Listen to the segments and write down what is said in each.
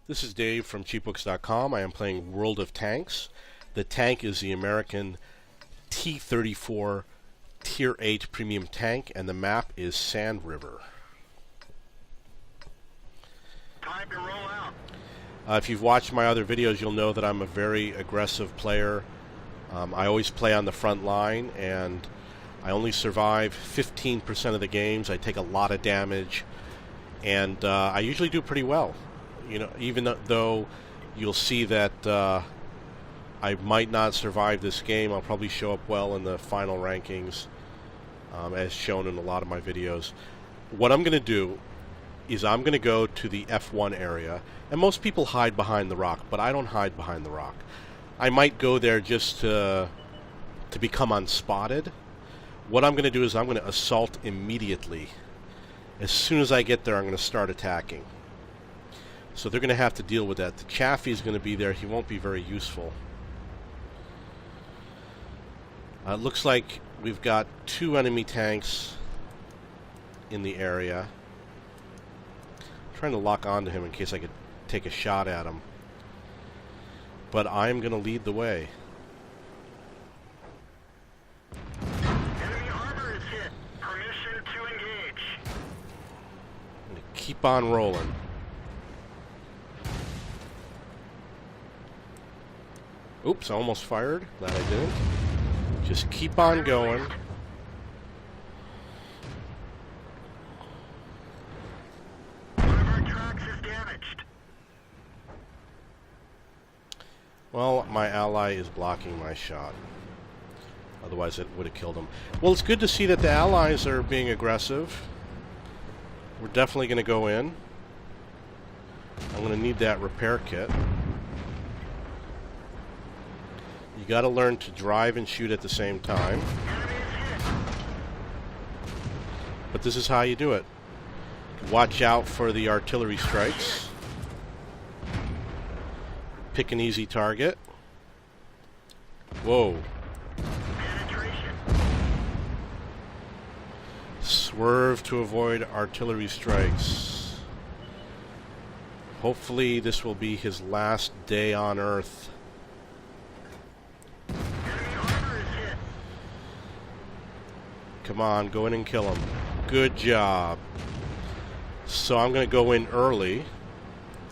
This is Dave from cheapbooks.com. I am playing World of Tanks. The tank is the American T34 Tier 8 premium tank, and the map is Sand River. Time to roll out. If you've watched my other videos, you'll know that I'm a very aggressive player. I always play on the front line, and I only survive 15% of the games. I take a lot of damage, and I usually do pretty well. You know, even though you'll see that I might not survive this game, I'll probably show up well in the final rankings, as shown in a lot of my videos. What I'm going to do is I'm going to go to the F1 area, and most people hide behind the rock, but I don't hide behind the rock. I might go there just to become unspotted. What I'm going to do is I'm going to assault immediately. As soon as I get there, I'm going to start attacking. So they're going to have to deal with that. The Chaffee is going to be there. He won't be very useful. It looks like we've got 2 enemy tanks in the area. I'm trying to lock onto him in case I could take a shot at him. But I'm going to lead the way. Enemy armor is hit. Permission to engage. I'm going to keep on rolling. Oops, I almost fired. Glad I didn't. Just keep on going. One of our tracks is damaged. Well, my ally is blocking my shot. Otherwise it would have killed him. Well, it's good to see that the allies are being aggressive. We're definitely going to go in. I'm going to need that repair kit. You got to learn to drive and shoot at the same time. But this is how you do it. Watch out for the artillery strikes. Pick an easy target. Whoa. Swerve to avoid artillery strikes. Hopefully this will be his last day on Earth. Come on, go in and kill him. Good job. So I'm going to go in early.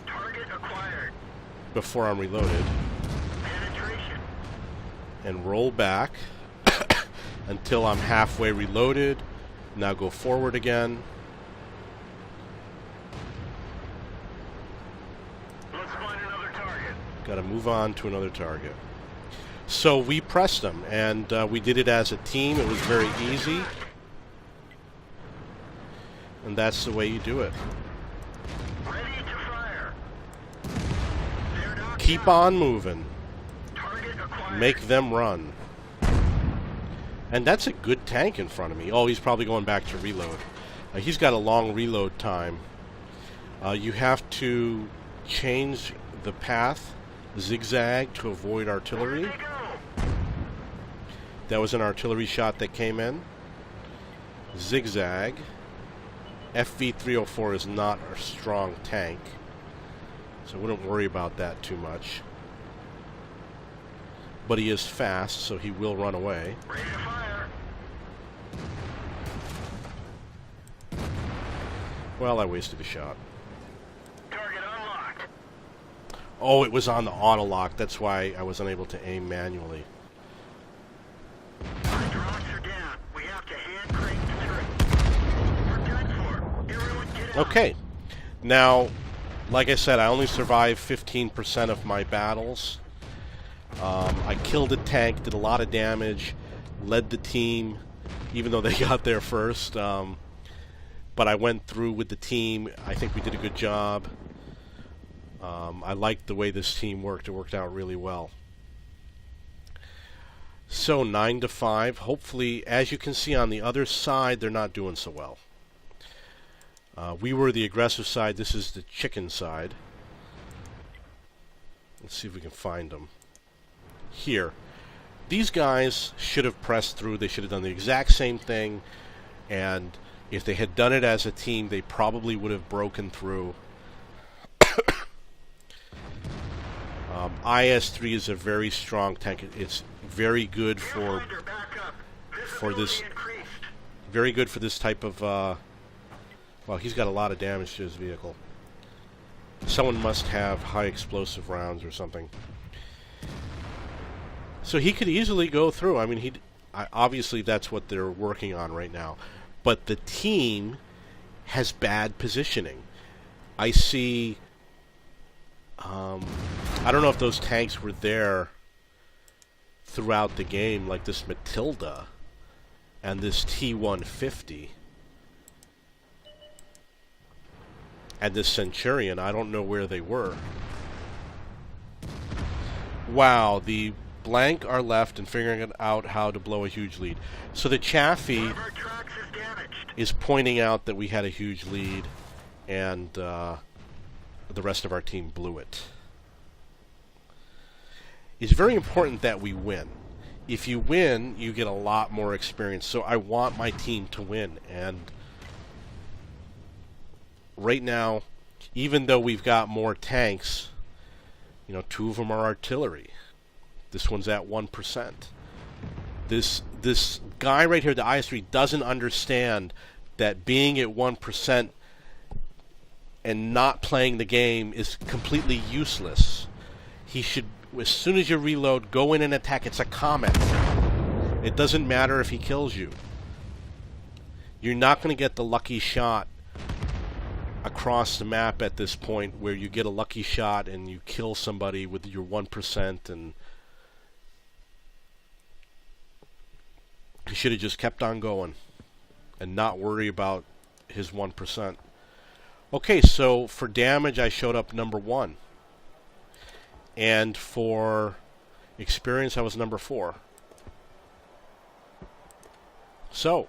Target acquired. Before I'm reloaded. Penetration. And roll back until I'm halfway reloaded. Now go forward again. Let's find another target. Got to move on to another target. So we pressed them, and we did it as a team. It was very easy. And that's the way you do it. Ready to fire. Keep on moving. Target acquired. Make them run. And that's a good tank in front of me. Oh, he's probably going back to reload. He's got a long reload time. You have to change the path, zigzag, to avoid artillery. That was an artillery shot that came in. Zigzag. FV-304 is not a strong tank, so I wouldn't worry about that too much. But he is fast, so he will run away. Ready to fire. Well, I wasted a shot. Target unlocked. Oh, it was on the auto lock. That's why I was unable to aim manually. Hydraulics are down. We have to hand crank the turret. We're done for. Everyone get out. Okay. Now, like I said, I only survived 15% of my battles. I killed a tank, did a lot of damage, led the team, even though they got there first. But I went through with the team. I think we did a good job. I liked the way this team worked. It worked out really well. So 9-5. Hopefully, as you can see on the other side, they're not doing so well. We were the aggressive side. This is the chicken side. Let's see if we can find them. Here. These guys should have pressed through. They should have done the exact same thing. And if they had done it as a team, they probably would have broken through. IS-3 is a very strong tank. It's very good for Finder, back up. this Visibility increased. very good for this type of well, he's got a lot of damage to his vehicle. Someone must have high explosive rounds or something. So he could easily go through. I mean, obviously that's what they're working on right now. But the team has bad positioning. I see I don't know if those tanks were there throughout the game, like this Matilda and this T150 and this Centurion. I don't know where they were. Wow, the blank are left and figuring out how to blow a huge lead. So the Chaffee One of our tracks is damaged. is pointing out that we had a huge lead and the rest of our team blew it. It's very important that we win. If you win, you get a lot more experience. So I want my team to win. And right now, even though we've got more tanks, you know, 2 of them are artillery. This one's at 1%. This guy right here, the IS-3, doesn't understand that being at 1% and not playing the game is completely useless. He should, as soon as you reload, go in and attack. It's a comet. It doesn't matter if he kills you. You're not going to get the lucky shot across the map at this point where you get a lucky shot and you kill somebody with your 1%, and he should have just kept on going and not worry about his 1%. Okay, so for damage I showed up number 1. And for experience I was number 4. So,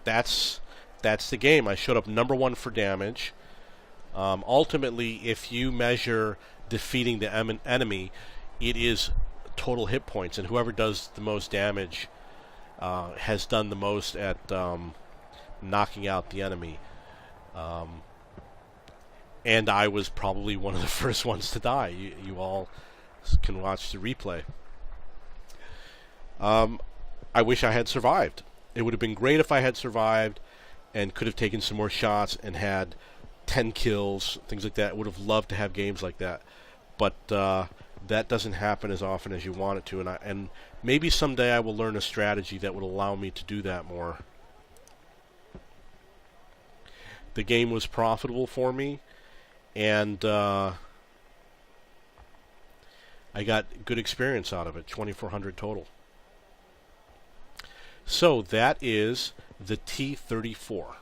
that's the game. I showed up number 1 for damage. Ultimately, if you measure defeating the enemy, it is total hit points, and whoever does the most damage has done the most at knocking out the enemy. And I was probably one of the first ones to die. You all can watch the replay. I wish I had survived. It would have been great if I had survived and could have taken some more shots and had 10 kills, things like that. I would have loved to have games like that. But that doesn't happen as often as you want it to. And maybe someday I will learn a strategy that would allow me to do that more. The game was profitable for me. And I got good experience out of it, 2,400 total. So that is the T34.